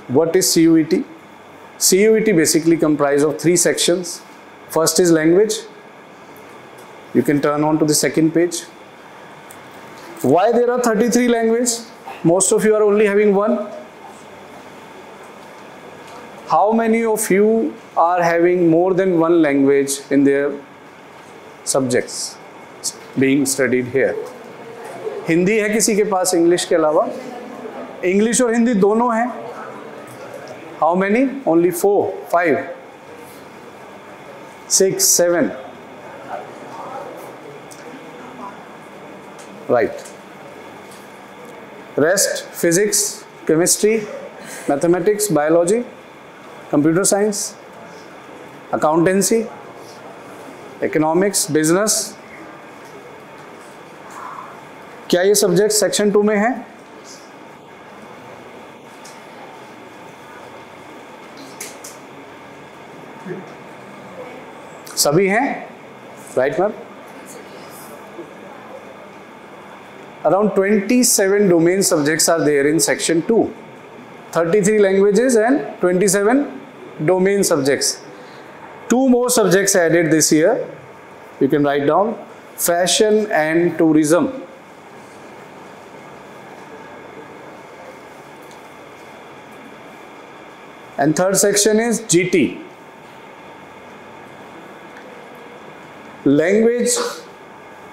What is CUET? CUET basically comprised of 3 sections. First is language. You can turn on to the second page. Why there are 33 languages? Most of you are only having one. How many of you are having more than one language in their subjects being studied here? Hindi है किसी के पास English के अलावा? English और हिंदी दोनों हैं. How many? Only 4, 5, 6, 7. Right. Rest, physics, chemistry, mathematics, biology, computer science, accountancy, economics, business. क्या ये सब्जेक्ट सेक्शन 2 में है? सभी हैं? Right ma'am? Around 27 domain subjects are there in section 2. 33 languages and 27 domain subjects. 2 more subjects added this year. You can write down: fashion and tourism. And third section is GT. Language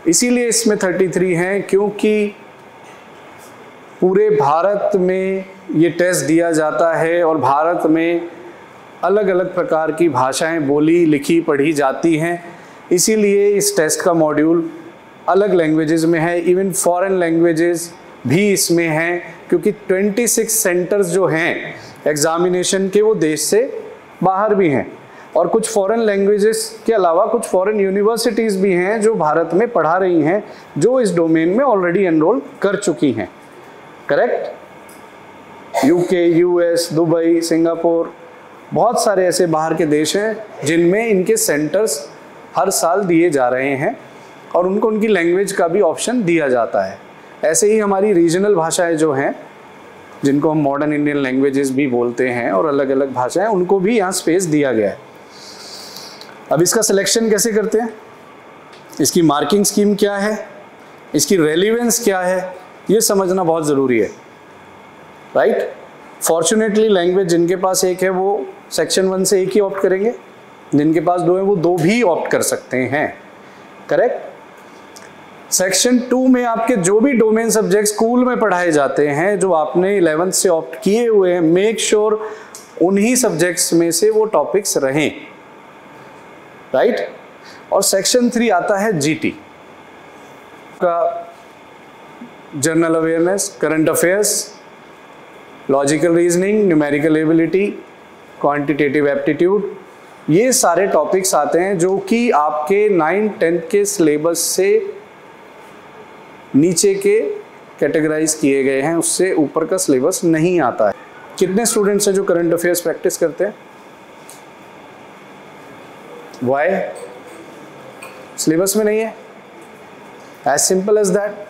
इसीलिए इसमें 33 हैं क्योंकि पूरे भारत में ये test दिया जाता है और भारत में अलग अलग प्रकार की भाषाएं बोली लिखी पढ़ी जाती हैं. इसीलिए इस टेस्ट का मॉड्यूल अलग लैंग्वेजेस में है. इवन फॉरेन लैंग्वेजेस भी इसमें हैं क्योंकि 26 सेंटर्स जो हैं एग्जामिनेशन के वो देश से बाहर भी हैं और कुछ फॉरेन लैंग्वेजेस के अलावा कुछ फॉरेन यूनिवर्सिटीज़ भी हैं जो भारत में पढ़ा रही हैं जो इस डोमेन में ऑलरेडी एनरोल कर चुकी हैं. Correct? UK, US, Dubai, Singapore, बहुत सारे ऐसे बाहर के देश हैं जिनमें इनके सेंटर्स हर साल दिए जा रहे हैं और उनको उनकी लैंग्वेज का भी ऑप्शन दिया जाता है. ऐसे ही हमारी रीजनल भाषाएं जो हैं जिनको हम मॉडर्न इंडियन लैंग्वेजेस भी बोलते हैं और अलग अलग भाषाएं, उनको भी यहाँ स्पेस दिया गया है. अब इसका सिलेक्शन कैसे करते हैं, इसकी मार्किंग स्कीम क्या है, इसकी रेलिवेंस क्या है, ये समझना बहुत ज़रूरी है. राइट? फॉर्चुनेटली लैंग्वेज जिनके पास एक है वो सेक्शन 1 से एक ही ऑप्ट करेंगे, जिनके पास 2 है वो 2 भी ऑप्ट कर सकते हैं. करेक्ट? सेक्शन 2 में आपके जो भी डोमेन सब्जेक्ट स्कूल में पढ़ाए जाते हैं जो आपने 11th से ऑप्ट किए हुए हैं, मेक श्योर उन्हीं सब्जेक्ट्स में से वो टॉपिक्स रहें. राइट? और सेक्शन 3 आता है जीटी का general awareness, current affairs, logical reasoning, numerical ability, quantitative aptitude. ये सारे टॉपिक्स आते हैं जो कि आपके 9th 10th के सिलेबस से नीचे के कैटेगराइज किए गए हैं, उससे ऊपर का सिलेबस नहीं आता है. कितने स्टूडेंट्स हैं जो करंट अफेयर्स प्रैक्टिस करते हैं? वाई? सिलेबस में नहीं है. As simple as that.